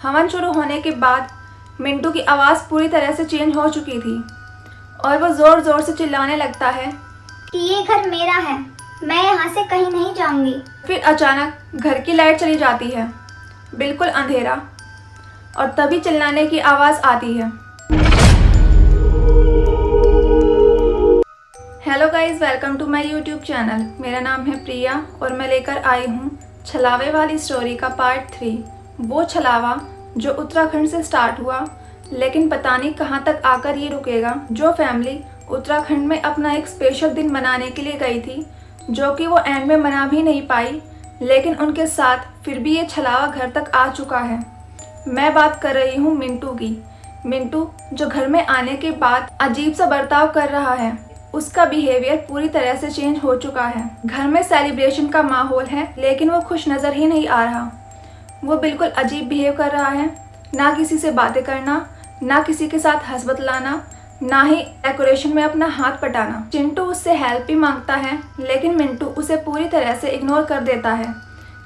हवन शुरू होने के बाद मिंटू की आवाज़ पूरी तरह से चेंज हो चुकी थी और वो ज़ोर ज़ोर से चिल्लाने लगता है कि ये घर मेरा है, मैं यहाँ से कहीं नहीं जाऊँगी। फिर अचानक घर की लाइट चली जाती है, बिल्कुल अंधेरा, और तभी चिल्लाने की आवाज़ आती है। Hello guys, welcome to my YouTube channel. मेरा नाम है प्रिया और मैं लेकर आई हूँ छलावे वाली स्टोरी का पार्ट 3। वो छलावा जो उत्तराखंड से स्टार्ट हुआ, लेकिन पता नहीं कहाँ तक आकर ये रुकेगा। जो फैमिली उत्तराखंड में अपना एक स्पेशल दिन मनाने के लिए गई थी, जो कि वो एंड में मना भी नहीं पाई, लेकिन उनके साथ फिर भी ये छलावा घर तक आ चुका है। मैं बात कर रही हूँ मिंटू की। मिंटू जो घर में आने के बाद अजीब सा बर्ताव कर रहा है, उसका बिहेवियर पूरी तरह से चेंज हो चुका है। घर में सेलिब्रेशन का माहौल है, लेकिन वो खुश नज़र ही नहीं आ रहा। वो बिल्कुल अजीब बिहेव कर रहा है, ना किसी से बातें करना, ना किसी के साथ हंस बतलाना, ना ही डेकोरेशन में अपना हाथ पटाना। चिंटू उससे हेल्प भी मांगता है, लेकिन मिंटू उसे पूरी तरह से इग्नोर कर देता है,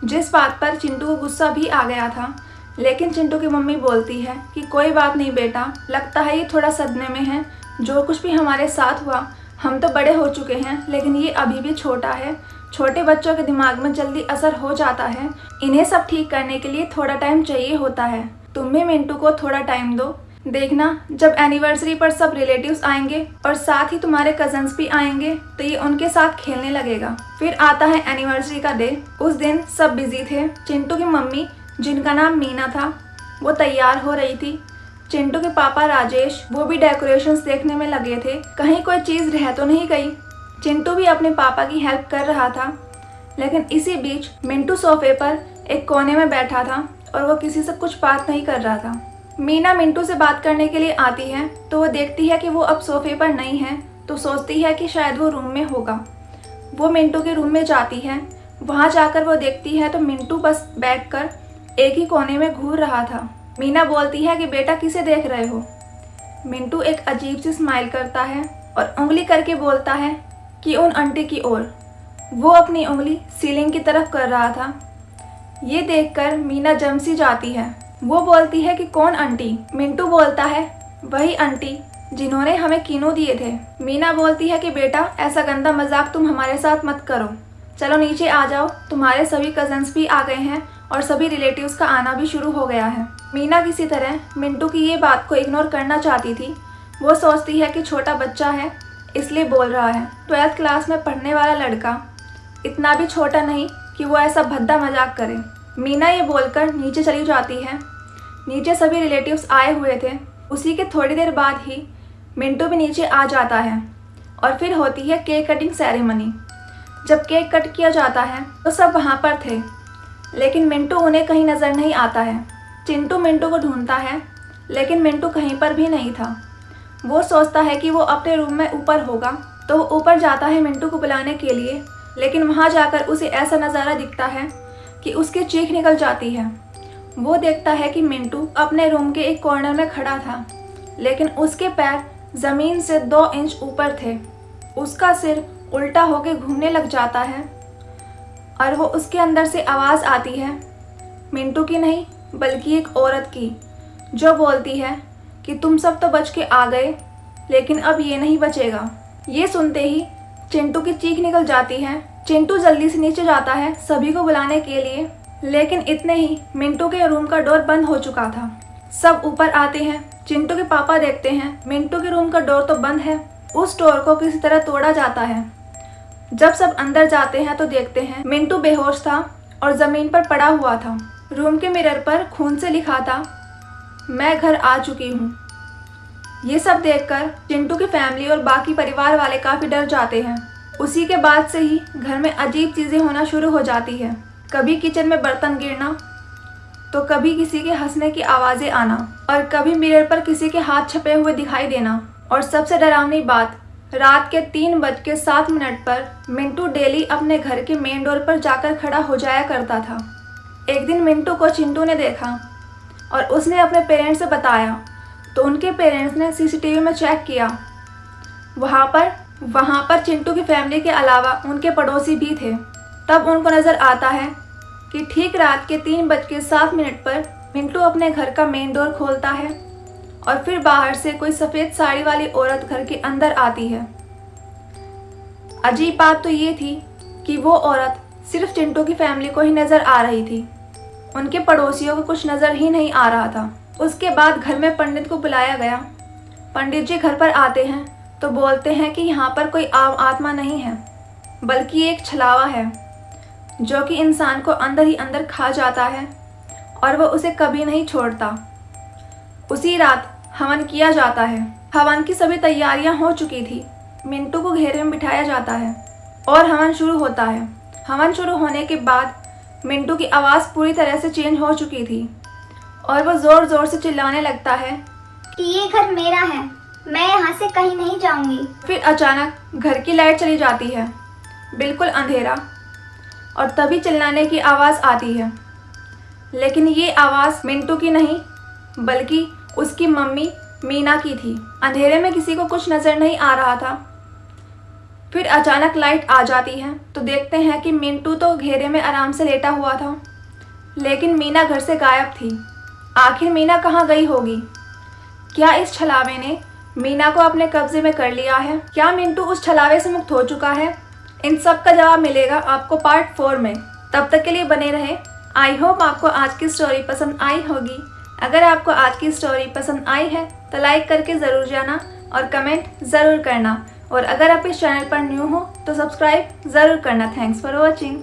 जिस बात पर चिंटू को गुस्सा भी आ गया था। लेकिन चिंटू की मम्मी बोलती है कि कोई बात नहीं बेटा, लगता है ये थोड़ा सदमे में है। जो कुछ भी हमारे साथ हुआ, हम तो बड़े हो चुके हैं, लेकिन ये अभी भी छोटा है। छोटे बच्चों के दिमाग में जल्दी असर हो जाता है। इन्हें सब ठीक करने के लिए थोड़ा टाइम चाहिए होता है। तुम भी मिंटू को थोड़ा टाइम दो। देखना, जब एनिवर्सरी पर सब रिलेटिव्स आएंगे और साथ ही तुम्हारे कजन्स भी आएंगे, तो ये उनके साथ खेलने लगेगा। फिर आता है एनिवर्सरी का डे। उस दिन सब बिजी थे। चिंटू की मम्मी, जिनका नाम मीना था, वो तैयार हो रही थी। चिंटू के पापा राजेश, वो भी डेकोरेशंस देखने में लगे थे, कहीं कोई चीज़ रह तो नहीं गई। चिंटू भी अपने पापा की हेल्प कर रहा था, लेकिन इसी बीच मिंटू सोफे पर एक कोने में बैठा था और वो किसी से कुछ बात नहीं कर रहा था। मीना मिंटू से बात करने के लिए आती है, तो वो देखती है कि वो अब सोफे पर नहीं है, तो सोचती है कि शायद वो रूम में होगा। वो मिंटू के रूम में जाती है। वहाँ जाकर वो देखती है तो मिंटू बस बैठकर एक ही कोने में घूर रहा था। मीना बोलती है कि बेटा किसे देख रहे हो? मिंटू एक अजीब सी स्माइल करता है और उंगली करके बोलता है कि उन आंटी की ओर। वो अपनी उंगली सीलिंग की तरफ कर रहा था। ये देखकर मीना जम सी जाती है। वो बोलती है कि कौन आंटी? मिंटू बोलता है वही आंटी जिन्होंने हमें कीनू दिए थे। मीना बोलती है कि बेटा ऐसा गंदा मजाक तुम हमारे साथ मत करो, चलो नीचे आ जाओ, तुम्हारे सभी कजन्स भी आ गए हैं और सभी रिलेटिव्स का आना भी शुरू हो गया है। मीना किसी तरह मिंटू की ये बात को इग्नोर करना चाहती थी। वो सोचती है कि छोटा बच्चा है, इसलिए बोल रहा है। 12th क्लास में पढ़ने वाला लड़का इतना भी छोटा नहीं कि वो ऐसा भद्दा मजाक करे। मीना ये बोलकर नीचे चली जाती है। नीचे सभी रिलेटिव्स आए हुए थे। उसी के थोड़ी देर बाद ही मिंटू भी नीचे आ जाता है और फिर होती है केक कटिंग सेरेमनी। जब केक कट किया जाता है तो सब वहाँ पर थे, लेकिन मिंटू उन्हें कहीं नज़र नहीं आता है। चिंटू मिंटू को ढूंढता है, लेकिन मिंटू कहीं पर भी नहीं था। वो सोचता है कि वो अपने रूम में ऊपर होगा, तो वो ऊपर जाता है मिंटू को बुलाने के लिए, लेकिन वहाँ जाकर उसे ऐसा नज़ारा दिखता है कि उसकी चीख निकल जाती है। वो देखता है कि मिंटू अपने रूम के एक कॉर्नर में खड़ा था, लेकिन उसके पैर ज़मीन से 2 इंच ऊपर थे। उसका सिर उल्टा होकर घूमने लग जाता है और वो उसके अंदर से आवाज़ आती है, मिंटू की नहीं बल्कि एक औरत की, जो बोलती है कि तुम सब तो बच के आ गए, लेकिन अब ये नहीं बचेगा। ये सुनते ही चिंटू की चीख निकल जाती है। चिंटू जल्दी से नीचे जाता है सभी को बुलाने के लिए, लेकिन इतने ही मिंटू के रूम का डोर बंद हो चुका था। सब ऊपर आते हैं। चिंटू के पापा देखते हैं मिंटू के रूम का डोर तो बंद है, उस डोर को किसी तरह तोड़ा जाता है। जब सब अंदर जाते हैं तो देखते हैं मिंटू बेहोश था और ज़मीन पर पड़ा हुआ था। रूम के मिरर पर खून से लिखा था, मैं घर आ चुकी हूँ। ये सब देखकर चिंटू की फैमिली और बाकी परिवार वाले काफ़ी डर जाते हैं। उसी के बाद से ही घर में अजीब चीज़ें होना शुरू हो जाती है। कभी किचन में बर्तन गिरना, तो कभी किसी के हंसने की आवाज़ें आना, और कभी मिरर पर किसी के हाथ छपे हुए दिखाई देना। और सबसे डरावनी बात, रात के 3:07 पर मिंटू डेली अपने घर के मेन डोर पर जाकर खड़ा हो जाया करता था। एक दिन मिंटू को चिंटू ने देखा और उसने अपने पेरेंट्स से बताया, तो उनके पेरेंट्स ने सीसीटीवी में चेक किया। वहाँ पर चिंटू की फैमिली के अलावा उनके पड़ोसी भी थे। तब उनको नज़र आता है कि ठीक रात के 3:07 पर मिंटू अपने घर का मेन डोर खोलता है और फिर बाहर से कोई सफ़ेद साड़ी वाली औरत घर के अंदर आती है। अजीब बात तो ये थी कि वो औरत सिर्फ चिंटू की फैमिली को ही नज़र आ रही थी, उनके पड़ोसियों को कुछ नज़र ही नहीं आ रहा था। उसके बाद घर में पंडित को बुलाया गया। पंडित जी घर पर आते हैं तो बोलते हैं कि यहाँ पर कोई आत्मा नहीं है, बल्कि एक छलावा है जो कि इंसान को अंदर ही अंदर खा जाता है और वह उसे कभी नहीं छोड़ता। उसी रात हवन किया जाता है। हवन की सभी तैयारियां हो चुकी थी। मिंटू को घेरे में बिठाया जाता है और हवन शुरू होता है। हवन शुरू होने के बाद मिंटू की आवाज़ पूरी तरह से चेंज हो चुकी थी और वह ज़ोर ज़ोर से चिल्लाने लगता है कि ये घर मेरा है, मैं यहाँ से कहीं नहीं जाऊंगी। फिर अचानक घर की लाइट चली जाती है, बिल्कुल अंधेरा, और तभी चिल्लाने की आवाज़ आती है। लेकिन ये आवाज़ मिंटू की नहीं बल्कि उसकी मम्मी मीना की थी। अंधेरे में किसी को कुछ नज़र नहीं आ रहा था। फिर अचानक लाइट आ जाती है तो देखते हैं कि मिंटू तो घेरे में आराम से लेटा हुआ था, लेकिन मीना घर से गायब थी। आखिर मीना कहाँ गई होगी? क्या इस छलावे ने मीना को अपने कब्जे में कर लिया है? क्या मिंटू उस छलावे से मुक्त हो चुका है? इन सब का जवाब मिलेगा आपको पार्ट 4 में। तब तक के लिए बने रहे। आई होप आपको आज की स्टोरी पसंद आई होगी। अगर आपको आज की स्टोरी पसंद आई है तो लाइक करके ज़रूर जाना और कमेंट ज़रूर करना, और अगर आप इस चैनल पर न्यू हो तो सब्सक्राइब ज़रूर करना। Thanks for watching.